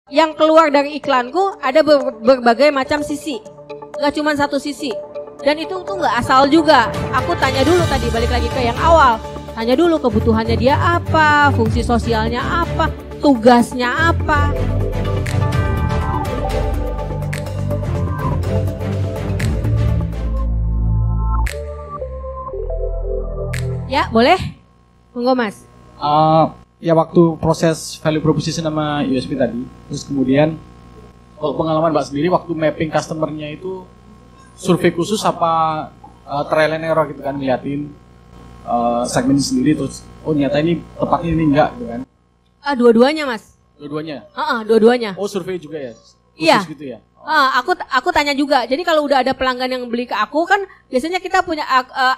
Yang keluar dari iklanku ada berbagai macam sisi, gak cuma satu sisi. Dan itu tuh gak asal juga. Aku tanya dulu tadi, balik lagi ke yang awal. Tanya dulu kebutuhannya dia apa, fungsi sosialnya apa, tugasnya apa. Ya, boleh? Monggo Mas. Ya waktu proses value proposition sama USP tadi, terus kemudian kalau pengalaman Mbak sendiri waktu mapping customer-nya itu survei khusus apa trial and error gitu kan, ngeliatin segmen sendiri terus oh nyata ini tepatnya ini enggak gitu kan? Dua-duanya Mas. Dua-duanya? Dua-duanya. Oh survei juga ya? Khusus iya. Gitu ya? Aku tanya juga. Jadi kalau udah ada pelanggan yang beli ke aku kan biasanya kita punya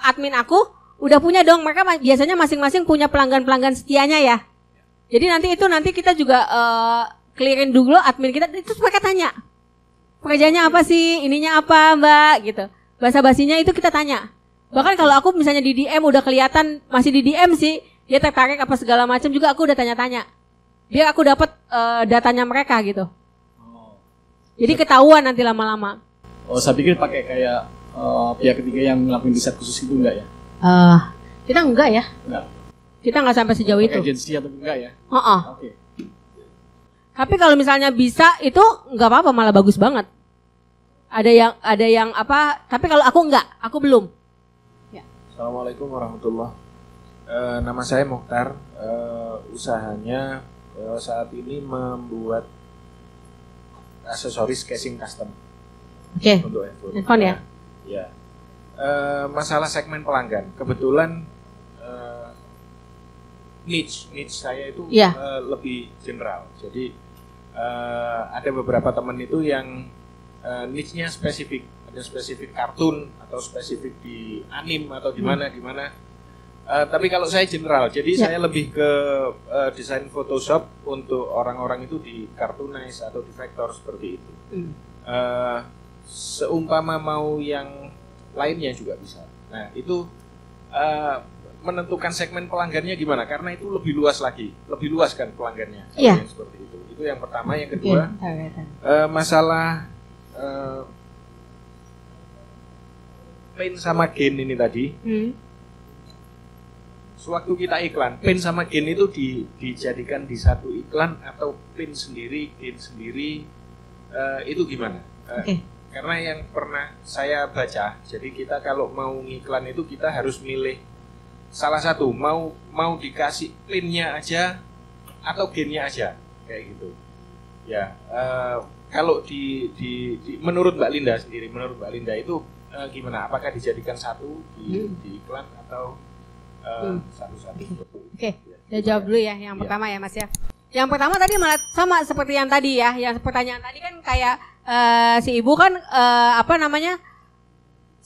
admin aku udah punya dong. Mereka biasanya masing-masing punya pelanggan-pelanggan setianya ya. Jadi nanti kita juga clearin dulu admin kita. Itu mereka tanya pekerjaannya apa sih, ininya apa Mbak gitu. Basa-basinya itu kita tanya. Bahkan kalau aku misalnya di DM udah kelihatan masih di DM sih, dia tertarik apa segala macam juga aku udah tanya-tanya. Biar aku dapat datanya mereka gitu. Jadi ketahuan nanti lama-lama. Oh, saya pikir pakai kayak pihak ketiga yang ngelakuin riset khusus itu enggak ya? Kita enggak ya? Enggak. Kita enggak sampai sejauh itu. Agensi atau enggak ya? Oke. Tapi kalau misalnya bisa itu enggak apa-apa, malah bagus banget. Ada yang apa? Tapi kalau aku enggak, aku belum. Ya. Assalamualaikum warahmatullahi. Nama saya Mokhtar. Usahanya saat ini membuat aksesoris casing custom. Oke. Untuk handphone ya? Ya. Masalah segmen pelanggan. Kebetulan niche saya itu lebih general. Jadi ada beberapa teman itu yang niche-nya spesifik. Ada spesifik kartun atau spesifik di anime atau gimana. Tapi kalau saya general, jadi saya lebih ke desain Photoshop untuk orang-orang itu di cartoonize atau di vektor seperti itu. Seumpama mau yang lainnya juga bisa. Nah itu menentukan segmen pelanggannya gimana? Karena itu lebih luas lagi, lebih luas kan pelanggannya. Iya. Seperti itu. Itu yang pertama. Yang kedua, masalah pain sama gain ini tadi. Sewaktu kita iklan, pin sama gain itu dijadikan di satu iklan atau pin sendiri, gain sendiri, itu gimana? Karena yang pernah saya baca, jadi kita kalau mau ngiklan itu kita harus milih salah satu, mau dikasih pinnya aja atau gainnya aja, kayak gitu. Ya, kalau menurut Mbak Linda sendiri, itu gimana? Apakah dijadikan satu di iklan atau satu-satu? Oke, saya jawab dulu ya yang pertama ya Mas ya. Yang pertama tadi malah sama seperti yang tadi ya, yang pertanyaan tadi kan kayak si ibu kan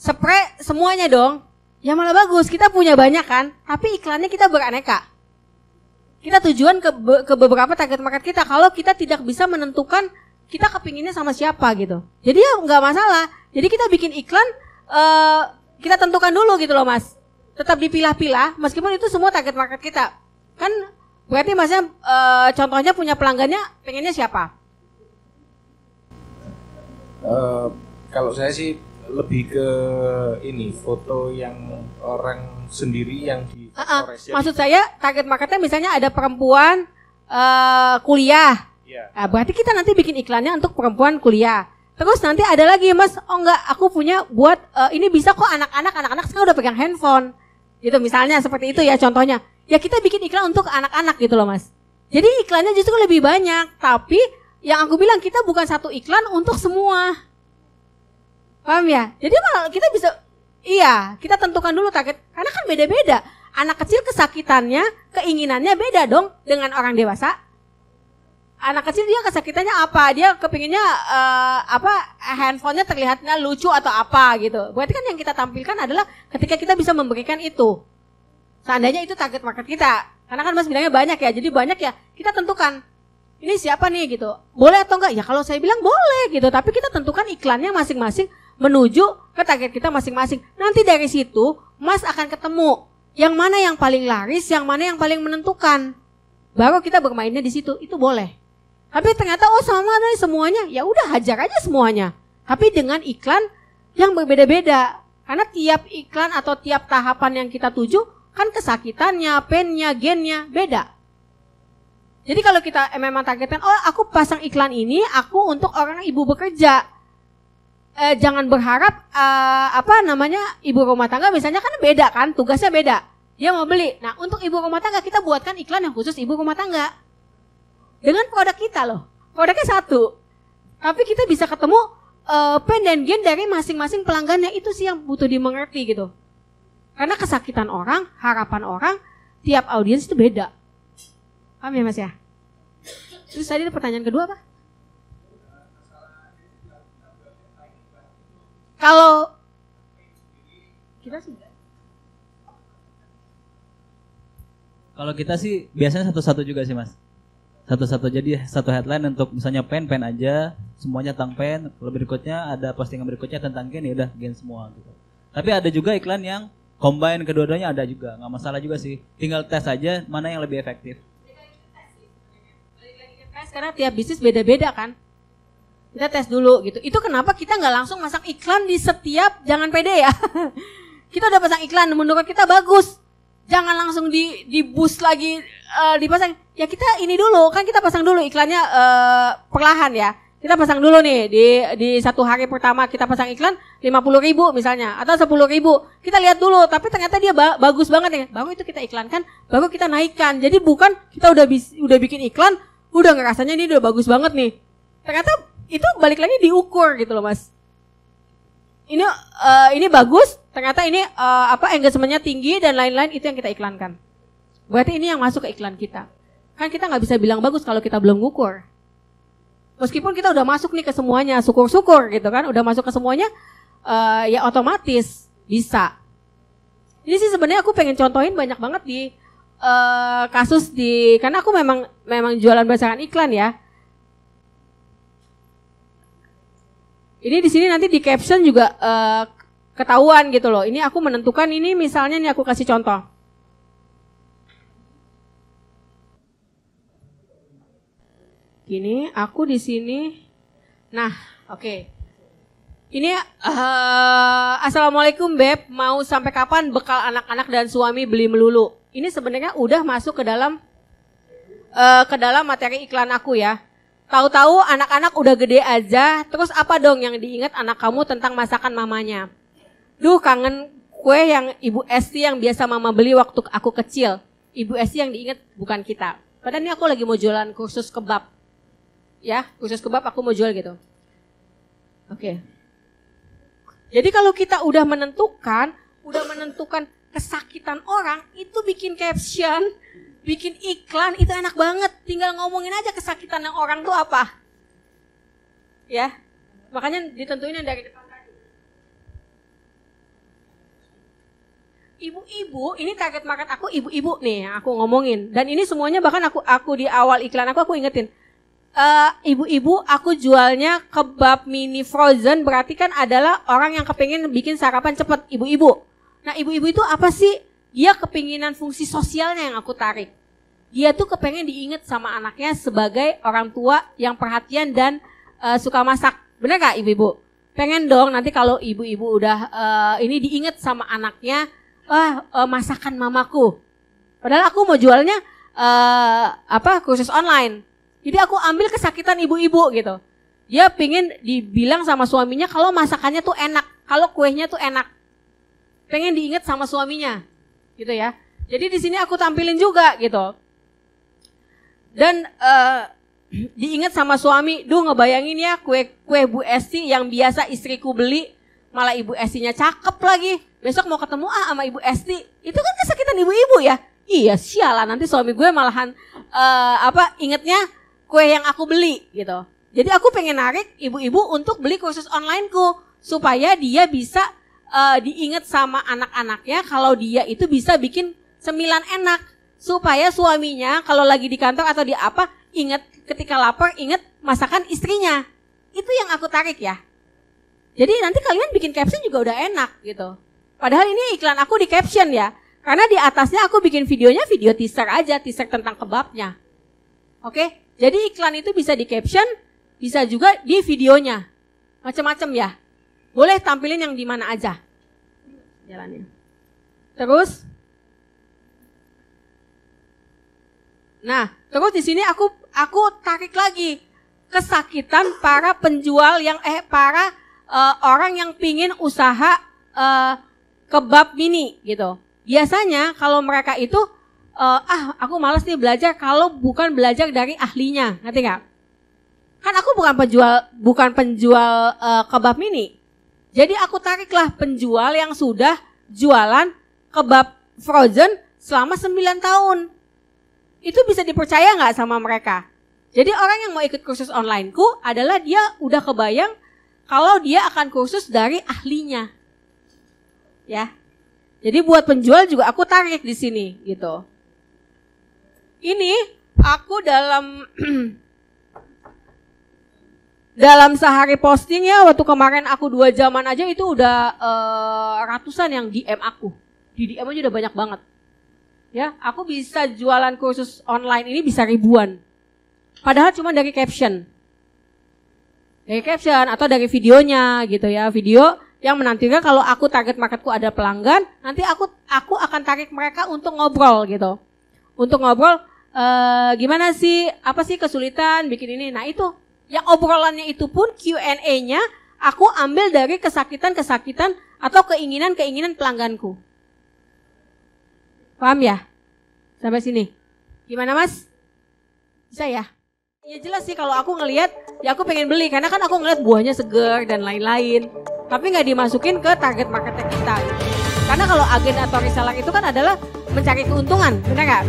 spray semuanya dong. Ya malah bagus, kita punya banyak kan, tapi iklannya kita beraneka. Kita tujuan ke beberapa target market kita. Kalau kita tidak bisa menentukan kita kepinginnya sama siapa gitu, jadi ya nggak masalah. Jadi kita bikin iklan, kita tentukan dulu gitu loh Mas. Tetap dipilah-pilah, meskipun itu semua target market kita. Kan berarti Masnya contohnya punya pelanggannya pengennya siapa? Kalau saya sih lebih ke ini, foto yang orang sendiri yang di maksud saya target marketnya misalnya ada perempuan kuliah. Nah, berarti kita nanti bikin iklannya untuk perempuan kuliah. Terus nanti ada lagi Mas, oh enggak, aku punya buat ini bisa kok anak-anak sekarang udah pegang handphone. Gitu misalnya seperti itu ya contohnya. Ya kita bikin iklan untuk anak-anak gitu loh Mas. Jadi iklannya justru lebih banyak, tapi yang aku bilang kita bukan satu iklan untuk semua. Paham ya? Jadi malah kita bisa, kita tentukan dulu target. Karena kan beda-beda. Anak kecil kesakitannya, keinginannya beda dong dengan orang dewasa. Anak kecil dia kesakitannya apa? Dia kepinginnya handphonenya terlihatnya lucu atau apa gitu. Berarti kan yang kita tampilkan adalah ketika kita bisa memberikan itu. Seandainya itu target market kita. Karena kan Mas bilangnya banyak ya, jadi banyak ya. Kita tentukan, ini siapa nih gitu. Boleh atau enggak? Ya kalau saya bilang boleh gitu. Tapi kita tentukan iklannya masing-masing menuju ke target kita masing-masing. Nanti dari situ Mas akan ketemu yang mana yang paling laris, yang mana yang paling menentukan. Baru kita bermainnya di situ, itu boleh. Tapi ternyata sama nih semuanya, ya udah hajar aja semuanya. Tapi dengan iklan yang berbeda-beda. Karena tiap iklan atau tiap tahapan yang kita tuju kan kesakitannya, painnya, gennya beda. Jadi kalau kita memang targetkan, aku pasang iklan ini, aku untuk orang ibu bekerja. Jangan berharap ibu rumah tangga misalnya kan beda kan, tugasnya beda. Dia mau beli. Nah, untuk ibu rumah tangga kita buatkan iklan yang khusus ibu rumah tangga. Dengan produk kita loh. Produknya satu. Tapi kita bisa ketemu pen dan gen dari masing-masing pelanggannya. Itu sih yang butuh dimengerti gitu. Karena kesakitan orang, harapan orang, tiap audiens itu beda. Paham ya Mas ya? Terus tadi pertanyaan kedua apa? Kalau kita sih biasanya satu-satu juga sih Mas. Satu-satu, jadi satu headline untuk misalnya pen aja, semuanya tentang pen. Kalau berikutnya ada postingan berikutnya tentang gen, ya udah gen semua gitu. Tapi ada juga iklan yang combine kedua-duanya, ada juga, nggak masalah juga sih. Tinggal tes aja mana yang lebih efektif. Karena tiap bisnis beda-beda kan. Kita tes dulu gitu. Itu kenapa kita nggak langsung masang iklan di setiap, jangan pede ya. Kita udah pasang iklan, menurut kita bagus. Jangan langsung di boost lagi, dipasang. Ya kita ini dulu, kan kita pasang dulu iklannya perlahan ya. Kita pasang dulu nih, di satu hari pertama kita pasang iklan 50.000 misalnya, atau 10.000. Kita lihat dulu, tapi ternyata dia bagus banget ya. Baru itu kita iklankan, baru kita naikkan. Jadi bukan kita udah bikin iklan, udah ngerasanya ini udah bagus banget nih. Ternyata itu balik lagi diukur gitu loh Mas. Ini bagus, ternyata ini engagementnya tinggi dan lain-lain, itu yang kita iklankan. Berarti ini yang masuk ke iklan kita. Kan kita nggak bisa bilang bagus kalau kita belum ngukur. Meskipun kita udah masuk nih ke semuanya, syukur-syukur gitu kan, udah masuk ke semuanya, ya otomatis bisa. Ini sih sebenarnya aku pengen contohin banyak banget di kasus karena aku memang jualan berdasarkan iklan ya. Ini di sini nanti di caption juga ketahuan gitu loh. Ini aku menentukan ini misalnya nih aku kasih contoh. Gini, aku di sini. Nah, oke. Ini Assalamualaikum Beb, mau sampai kapan bekal anak-anak dan suami beli melulu? Ini sebenarnya udah masuk ke dalam materi iklan aku ya. Tahu-tahu anak-anak udah gede aja, terus apa dong yang diingat anak kamu tentang masakan mamanya? Duh, kangen kue yang Ibu Esti yang biasa mama beli waktu aku kecil. Ibu Esti yang diingat bukan kita. Padahal ini aku lagi mau jualan kursus kebab. Ya, kursus kebab aku mau jual gitu. Oke. Jadi kalau kita udah menentukan kesakitan orang, itu bikin caption, bikin iklan, itu enak banget. Tinggal ngomongin aja kesakitan yang orang tuh apa. Ya, makanya ditentuin yang dari depan tadi. Ibu-ibu, ini target market aku ibu-ibu nih, aku ngomongin. Dan ini semuanya bahkan aku di awal iklan aku ingetin. Ibu-ibu aku jualnya kebab mini frozen, berarti kan adalah orang yang kepingin bikin sarapan cepat, ibu-ibu. Nah ibu-ibu itu apa sih? Dia kepinginan fungsi sosialnya yang aku tarik. Dia tuh kepengen diingat sama anaknya sebagai orang tua yang perhatian dan suka masak. Bener gak ibu-ibu? Pengen dong nanti kalau ibu-ibu udah ini diingat sama anaknya, masakan mamaku. Padahal aku mau jualnya kursus online. Jadi aku ambil kesakitan ibu-ibu gitu. Dia pingin dibilang sama suaminya kalau masakannya tuh enak, kalau kuenya tuh enak. Pengen diingat sama suaminya, gitu ya. Jadi di sini aku tampilin juga gitu. Dan diingat sama suami, duh ngebayangin ya kue Bu Esti yang biasa istriku beli, malah Ibu Estinya cakep lagi. Besok mau ketemu sama Ibu Esti, itu kan kesakitan ibu-ibu ya. Iya sialan nanti suami gue malahan ingetnya kue yang aku beli gitu. Jadi aku pengen narik ibu-ibu untuk beli kursus onlineku supaya dia bisa diingat sama anak-anaknya kalau dia itu bisa bikin cemilan enak supaya suaminya kalau lagi di kantor atau di apa ingat ketika lapar ingat masakan istrinya. Itu yang aku tarik ya. Jadi nanti kalian bikin caption juga udah enak gitu. Padahal ini iklan aku di caption ya. Karena di atasnya aku bikin videonya video teaser aja, teaser tentang kebabnya. Oke? Jadi iklan itu bisa di caption, bisa juga di videonya. Macam-macam ya. Boleh tampilin yang di mana aja. Jalannya. Terus terus di sini aku tarik lagi kesakitan para penjual yang para orang yang pingin usaha kebab mini gitu. Biasanya kalau mereka itu aku malas nih belajar kalau bukan belajar dari ahlinya, ngerti nggak? Kan aku bukan penjual kebab mini. Jadi aku tariklah penjual yang sudah jualan kebab frozen selama 9 tahun. Itu bisa dipercaya nggak sama mereka? Jadi orang yang mau ikut kursus onlineku adalah dia udah kebayang kalau dia akan kursus dari ahlinya. Ya. Jadi buat penjual juga aku tarik di sini gitu. Ini aku dalam sehari posting ya, waktu kemarin aku 2 jaman aja itu udah ratusan yang DM aku. Di DM aja udah banyak banget. Ya, aku bisa jualan kursus online ini bisa ribuan. Padahal cuma dari caption. Dari caption atau dari videonya gitu ya. Video yang menantikan kalau aku target marketku ada pelanggan, nanti aku akan tarik mereka untuk ngobrol gitu. Untuk ngobrol gimana sih, apa sih kesulitan bikin ini. Nah itu, yang obrolannya itu pun Q&A-nya aku ambil dari kesakitan-kesakitan atau keinginan-keinginan pelangganku. Paham ya? Sampai sini. Gimana Mas? Bisa ya? Ya jelas sih kalau aku ngelihat, ya aku pengen beli. Karena kan aku ngelihat buahnya segar dan lain-lain. Tapi nggak dimasukin ke target marketnya kita. Karena kalau agen atau reseller itu kan adalah mencari keuntungan. Benar nggak?